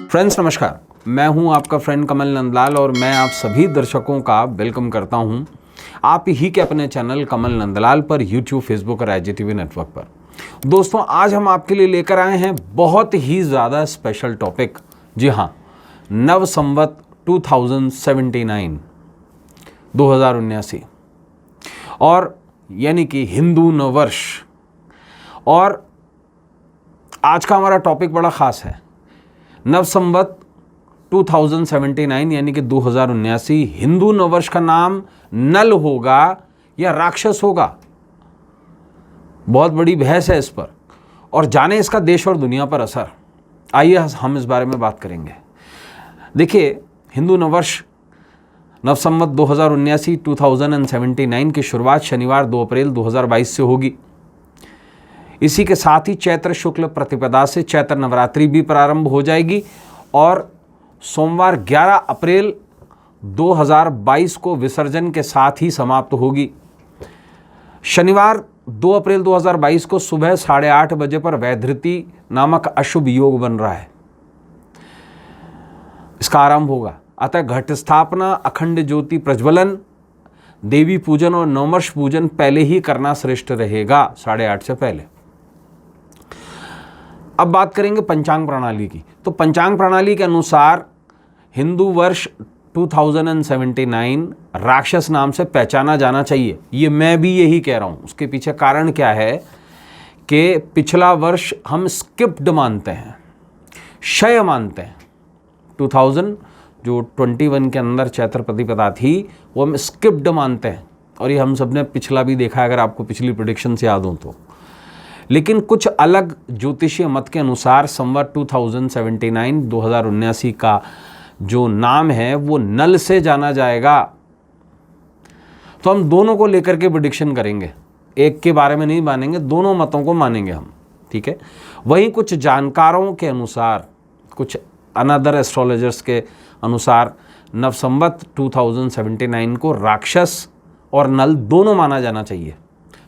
Friends नमस्कार, मैं हूं आपका फ्रेंड कमल नंदलाल और मैं आप सभी दर्शकों का वेलकम करता हूं आप ही के अपने चैनल कमल नंदलाल पर यूट्यूब, फेसबुक और IGTV नेटवर्क पर। दोस्तों, आज हम आपके लिए लेकर आए हैं बहुत ही ज़्यादा स्पेशल टॉपिक। जी हाँ, नव संवत 2079 और यानी कि हिंदू नववर्ष। और आज का हमारा टॉपिक बड़ा ख़ास है। नव संवत 2079 यानी कि 2079 हिंदू नववर्ष का नाम नल होगा या राक्षस होगा, बहुत बड़ी बहस है इस पर। और जाने इसका देश और दुनिया पर असर। आइए हम इस बारे में बात करेंगे। देखिए, हिंदू नववर्ष नव संवत 2079 की शुरुआत शनिवार 2 अप्रैल 2022 से होगी। इसी के साथ ही चैत्र शुक्ल प्रतिपदा से चैत्र नवरात्रि भी प्रारंभ हो जाएगी और सोमवार 11 अप्रैल 2022 को विसर्जन के साथ ही समाप्त होगी। शनिवार 2 अप्रैल 2022 को सुबह 8:30 बजे पर वैधृति नामक अशुभ योग बन रहा है, इसका आरंभ होगा। अतः घट स्थापना, अखंड ज्योति प्रज्वलन, देवी पूजन और नववर्ष पूजन पहले ही करना श्रेष्ठ रहेगा, 8:30 से पहले। अब बात करेंगे पंचांग प्रणाली की। तो पंचांग प्रणाली के अनुसार हिंदू वर्ष 2079 राक्षस नाम से पहचाना जाना चाहिए। ये मैं भी यही कह रहा हूँ। उसके पीछे कारण क्या है कि पिछला वर्ष हम स्किप्ड मानते हैं, क्षय मानते हैं। 2021 के अंदर चैत्र प्रतिपदा थी, वो हम स्किप्ड मानते हैं। और ये हम सब ने पिछला भी देखा है, अगर आपको पिछली प्रेडिक्शन से याद हो तो। लेकिन कुछ अलग ज्योतिषीय मत के अनुसार संवत 2079 का जो नाम है वो नल से जाना जाएगा। तो हम दोनों को लेकर के प्रेडिक्शन करेंगे, एक के बारे में नहीं मानेंगे, दोनों मतों को मानेंगे हम, ठीक है। वहीं कुछ जानकारों के अनुसार, कुछ अनदर एस्ट्रोलॉजर्स के अनुसार नव संवत 2079 को राक्षस और नल दोनों माना जाना चाहिए।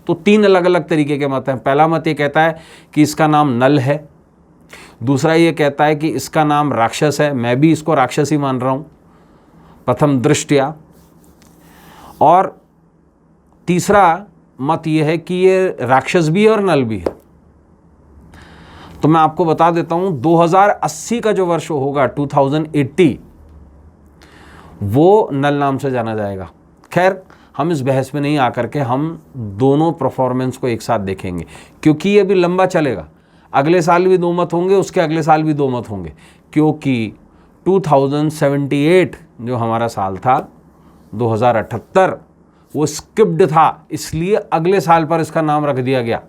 तो 3 अलग अलग तरीके के मत हैं। पहला मत ये कहता है कि इसका नाम नल है, दूसरा ये कहता है कि इसका नाम राक्षस है। मैं भी इसको राक्षस ही मान रहा हूँ प्रथम दृष्टया। और तीसरा मत ये है कि ये राक्षस भी है और नल भी है। तो मैं आपको बता देता हूँ, 2080 का जो वर्ष होगा 2080, वो नल नाम से जाना जाएगा। खैर, हम इस बहस में नहीं आकर के हम दोनों परफॉर्मेंस को एक साथ देखेंगे, क्योंकि ये भी लंबा चलेगा। अगले साल भी 2 मत होंगे, उसके अगले साल भी 2 मत होंगे, क्योंकि 2078 जो हमारा साल था 2078 वो स्किप्ड था, इसलिए अगले साल पर इसका नाम रख दिया गया।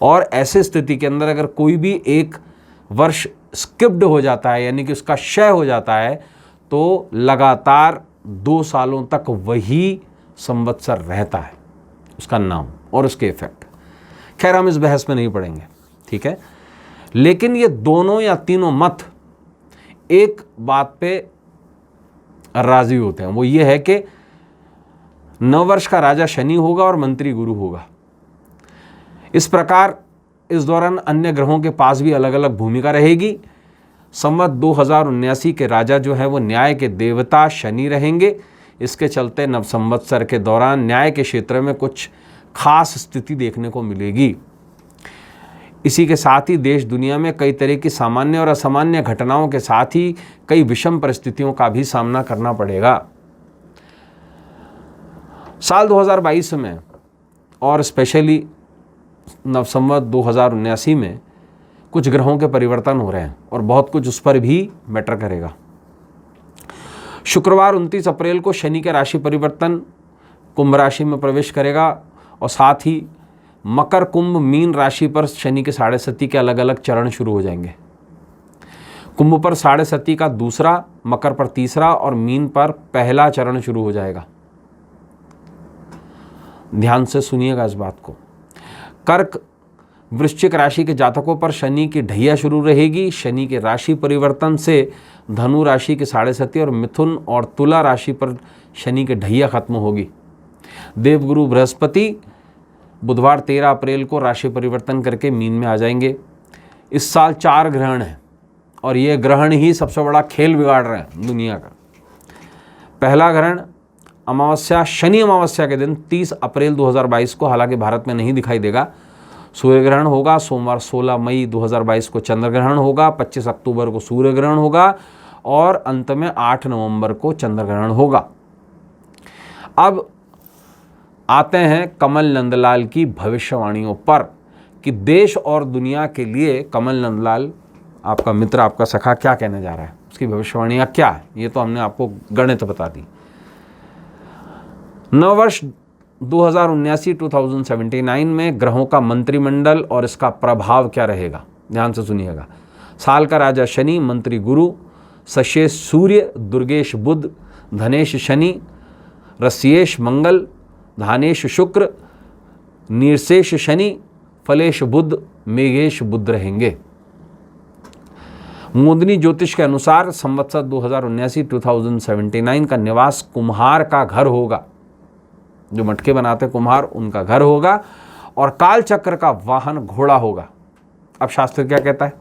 और ऐसे स्थिति के अंदर अगर कोई भी एक वर्ष स्किप्ड हो जाता है, यानी कि उसका क्षय हो जाता है, तो लगातार 2 सालों तक वही संवत्सर रहता है, उसका नाम और उसके इफेक्ट। खैर, हम इस बहस में नहीं पड़ेंगे, ठीक है। लेकिन ये दोनों या तीनों मत एक बात पे राजी होते हैं, वो ये है कि नववर्ष का राजा शनि होगा और मंत्री गुरु होगा। इस प्रकार इस दौरान अन्य ग्रहों के पास भी अलग अलग भूमिका रहेगी। संवत 2079 के राजा जो है वो न्याय के देवता शनि रहेंगे। इसके चलते नव संवत्सर के दौरान न्याय के क्षेत्र में कुछ खास स्थिति देखने को मिलेगी। इसी के साथ ही देश दुनिया में कई तरह की सामान्य और असामान्य घटनाओं के साथ ही कई विषम परिस्थितियों का भी सामना करना पड़ेगा। साल 2022 में और स्पेशली नव संवत 2079 में कुछ ग्रहों के परिवर्तन हो रहे हैं और बहुत कुछ उस पर भी मैटर करेगा। शुक्रवार 29 अप्रैल को शनि के राशि परिवर्तन कुंभ राशि में प्रवेश करेगा और साथ ही मकर, कुंभ, मीन राशि पर शनि के 7.5 के अलग अलग चरण शुरू हो जाएंगे। कुंभ पर 7.5 का दूसरा, मकर पर तीसरा और मीन पर पहला चरण शुरू हो जाएगा। ध्यान से सुनिएगा इस बात को। कर्क, वृश्चिक राशि के जातकों पर शनि की ढैया शुरू रहेगी। शनि के राशि परिवर्तन से धनु राशि के 7.5 और मिथुन और तुला राशि पर शनि की ढैया खत्म होगी। देवगुरु बृहस्पति बुधवार 13 अप्रैल को राशि परिवर्तन करके मीन में आ जाएंगे। इस साल 4 ग्रहण हैं और ये ग्रहण ही सबसे बड़ा खेल बिगाड़ रहे हैं दुनिया का। पहला ग्रहण अमावस्या, शनि अमावस्या के दिन 30 अप्रैल 2022 को, हालांकि भारत में नहीं दिखाई देगा। सूर्य ग्रहण होगा सोमवार 16 मई 2022 को, चंद्र ग्रहण होगा 25 अक्टूबर को, सूर्य ग्रहण होगा और अंत में 8 नवंबर को चंद्र ग्रहण होगा। अब आते हैं कमल नंदलाल की भविष्यवाणियों पर कि देश और दुनिया के लिए कमल नंदलाल, आपका मित्र, आपका सखा, क्या कहने जा रहा है, उसकी भविष्यवाणियाँ क्या है। ये तो हमने आपको गणित बता दी। नववर्ष 2079 में ग्रहों का मंत्रिमंडल और इसका प्रभाव क्या रहेगा, ध्यान से सुनिएगा। साल का राजा शनि, मंत्री गुरु, सशेष सूर्य, दुर्गेश बुध, धनेश शनि, रस्येश मंगल, धानेश शुक्र, नीरसेश शनि, फलेश बुध, मेघेश बुध रहेंगे। मोदनी ज्योतिष के अनुसार संवत्सर 2079 का निवास कुम्हार का घर होगा, जो मटके बनाते कुम्हार उनका घर होगा, और काल चक्र का वाहन घोड़ा होगा। अब शास्त्र क्या कहता है,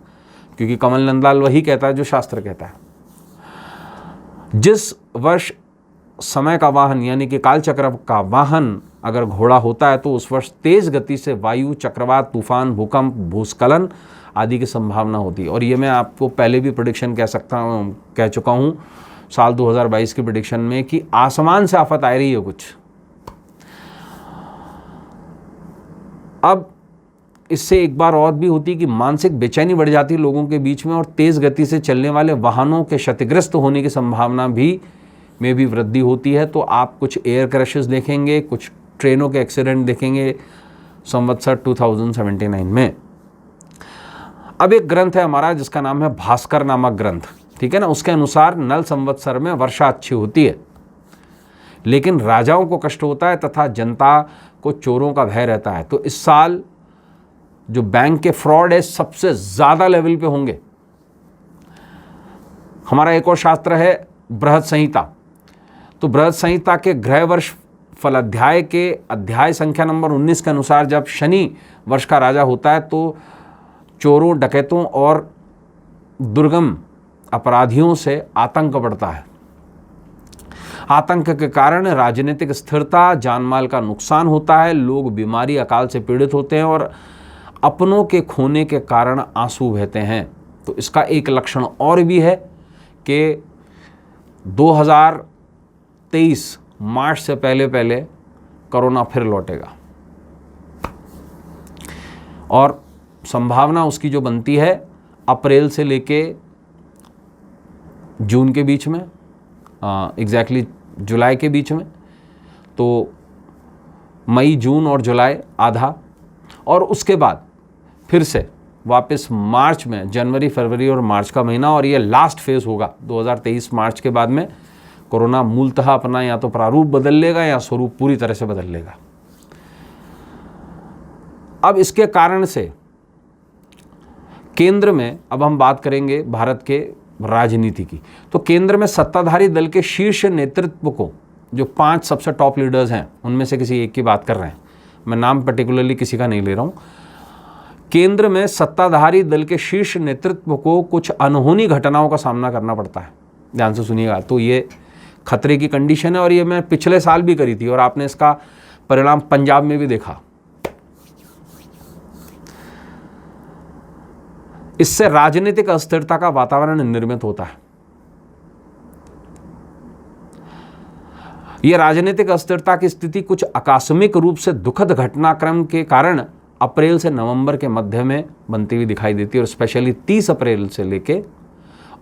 क्योंकि कमल नंदलाल वही कहता है जो शास्त्र कहता है। जिस वर्ष समय का वाहन यानी कि काल चक्र का वाहन अगर घोड़ा होता है तो उस वर्ष तेज गति से वायु, चक्रवात, तूफान, भूकंप, भूस्खलन आदि की संभावना होती है। और ये मैं आपको पहले भी प्रेडिक्शन कह चुका हूँ साल 2022 की प्रेडिक्शन में कि आसमान से आफत आ रही है कुछ। अब इससे एक बार और भी होती है कि मानसिक बेचैनी बढ़ जाती है लोगों के बीच में, और तेज़ गति से चलने वाले वाहनों के क्षतिग्रस्त होने की संभावना में भी वृद्धि होती है। तो आप कुछ एयर क्रैशेस देखेंगे, कुछ ट्रेनों के एक्सीडेंट देखेंगे संवत्सर 2079 में। अब एक ग्रंथ है हमारा जिसका नाम है भास्कर नामक ग्रंथ, ठीक है ना। उसके अनुसार नल संवत्सर में वर्षा अच्छी होती है, लेकिन राजाओं को कष्ट होता है तथा जनता को चोरों का भय रहता है। तो इस साल जो बैंक के फ्रॉड है सबसे ज़्यादा लेवल पे होंगे। हमारा एक और शास्त्र है बृहद संहिता। तो बृहद संहिता के ग्रह वर्ष फलाध्याय के अध्याय संख्या नंबर 19 के अनुसार जब शनि वर्ष का राजा होता है तो चोरों, डकैतों और दुर्गम अपराधियों से आतंक बढ़ता है। आतंक के कारण राजनीतिक स्थिरता, जानमाल का नुकसान होता है, लोग बीमारी, अकाल से पीड़ित होते हैं और अपनों के खोने के कारण आंसू बहते हैं। तो इसका एक लक्षण और भी है कि 2023 मार्च से पहले कोरोना फिर लौटेगा, और संभावना उसकी जो बनती है अप्रैल से लेके जून के बीच में, एग्जैक्टली जुलाई के बीच में, तो मई, जून और जुलाई आधा, और उसके बाद फिर से वापस मार्च में, जनवरी, फरवरी और मार्च का महीना, और ये लास्ट फेज होगा 2023 मार्च के बाद में कोरोना मूलतः अपना या तो प्रारूप बदल लेगा या स्वरूप पूरी तरह से बदल लेगा। अब इसके कारण से केंद्र में, अब हम बात करेंगे भारत के राजनीति की, तो केंद्र में सत्ताधारी दल के शीर्ष नेतृत्व को, जो 5 सबसे टॉप लीडर्स हैं उनमें से किसी एक की बात कर रहे हैं, मैं नाम पर्टिकुलरली किसी का नहीं ले रहा हूं। केंद्र में सत्ताधारी दल के शीर्ष नेतृत्व को कुछ अनहोनी घटनाओं का सामना करना पड़ता है। ध्यान से सुनिएगा, तो ये खतरे की कंडीशन है, और ये मैं पिछले साल भी करी थी और आपने इसका परिणाम पंजाब में भी देखा। इससे राजनीतिक अस्थिरता का वातावरण निर्मित होता है। यह राजनीतिक अस्थिरता की स्थिति कुछ आकस्मिक रूप से दुखद घटनाक्रम के कारण अप्रैल से नवंबर के मध्य में बनती हुई दिखाई देती है, और स्पेशली 30 अप्रैल से लेके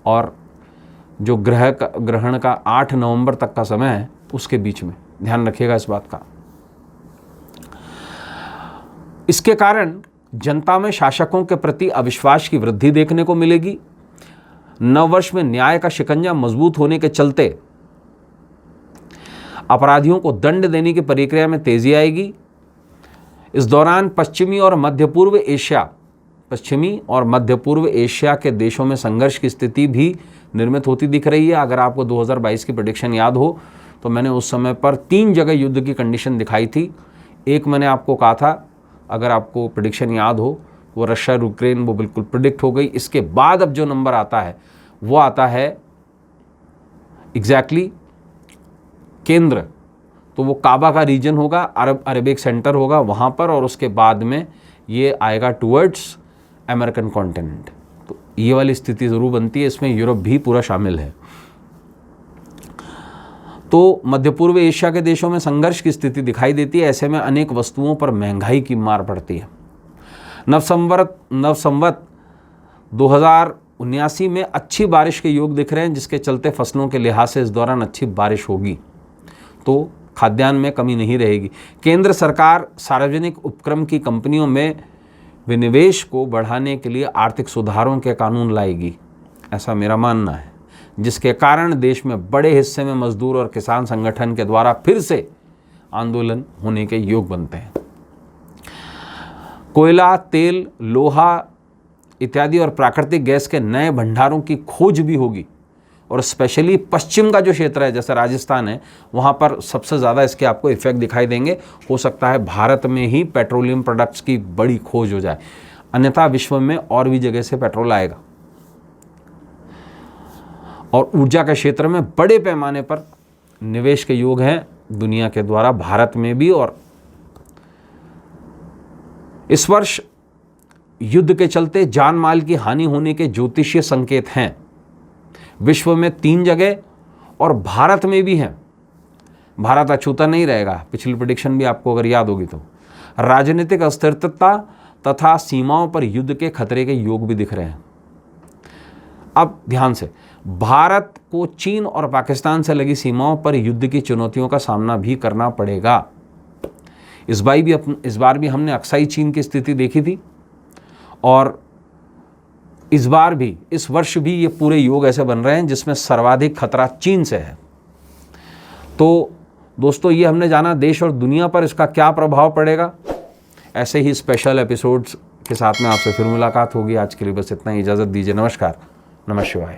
और जो ग्रहण का 8 नवंबर तक का समय है उसके बीच में, ध्यान रखिएगा इस बात का। इसके कारण जनता में शासकों के प्रति अविश्वास की वृद्धि देखने को मिलेगी। नववर्ष में न्याय का शिकंजा मजबूत होने के चलते अपराधियों को दंड देने की प्रक्रिया में तेजी आएगी। इस दौरान पश्चिमी और मध्य पूर्व एशिया के देशों में संघर्ष की स्थिति भी निर्मित होती दिख रही है। अगर आपको 2022 की प्रेडिक्शन याद हो तो मैंने उस समय पर 3 जगह युद्ध की कंडीशन दिखाई थी। एक मैंने आपको कहा था अगर आपको प्रेडिक्शन याद हो, वो रशिया यूक्रेन वो बिल्कुल प्रिडिक्ट हो गई। इसके बाद अब जो नंबर आता है वो आता है एग्जैक्टली केंद्र, तो वो काबा का रीजन होगा, अरबिक सेंटर होगा वहाँ पर, और उसके बाद में ये आएगा टुवर्ड्स अमेरिकन कॉन्टिनेंट। तो ये वाली स्थिति ज़रूर बनती है, इसमें यूरोप भी पूरा शामिल है। तो मध्य पूर्व एशिया के देशों में संघर्ष की स्थिति दिखाई देती है। ऐसे में अनेक वस्तुओं पर महंगाई की मार पड़ती है। नवसंवत 2079 में अच्छी बारिश के योग दिख रहे हैं, जिसके चलते फसलों के लिहाज से इस दौरान अच्छी बारिश होगी, तो खाद्यान्न में कमी नहीं रहेगी। केंद्र सरकार सार्वजनिक उपक्रम की कंपनियों में विनिवेश को बढ़ाने के लिए आर्थिक सुधारों के कानून लाएगी, ऐसा मेरा मानना है, जिसके कारण देश में बड़े हिस्से में मजदूर और किसान संगठन के द्वारा फिर से आंदोलन होने के योग बनते हैं। कोयला, तेल, लोहा इत्यादि और प्राकृतिक गैस के नए भंडारों की खोज भी होगी, और स्पेशली पश्चिम का जो क्षेत्र है जैसे राजस्थान है, वहाँ पर सबसे ज़्यादा इसके आपको इफेक्ट दिखाई देंगे। हो सकता है भारत में ही पेट्रोलियम प्रोडक्ट्स की बड़ी खोज हो जाए, अन्यथा विश्व में और भी जगह से पेट्रोल आएगा। और ऊर्जा के क्षेत्र में बड़े पैमाने पर निवेश के योग हैं दुनिया के द्वारा, भारत में भी। और इस वर्ष युद्ध के चलते जान माल की हानि होने के ज्योतिषीय संकेत हैं विश्व में 3 जगह, और भारत में भी हैं। भारत अछूता नहीं रहेगा, पिछली प्रेडिक्शन भी आपको अगर याद होगी तो। राजनीतिक अस्थिरता तथा सीमाओं पर युद्ध के खतरे के योग भी दिख रहे हैं। अब ध्यान से, भारत को चीन और पाकिस्तान से लगी सीमाओं पर युद्ध की चुनौतियों का सामना भी करना पड़ेगा। इस बार भी हमने अक्साई चीन की स्थिति देखी थी, और इस बार भी, इस वर्ष भी ये पूरे योग ऐसे बन रहे हैं जिसमें सर्वाधिक खतरा चीन से है। तो दोस्तों, ये हमने जाना देश और दुनिया पर इसका क्या प्रभाव पड़ेगा। ऐसे ही स्पेशल एपिसोड्स के साथ में आपसे फिर मुलाकात होगी। आज के लिए बस इतना ही, इजाज़त दीजिए। नमस्कार, नमः शिवाय।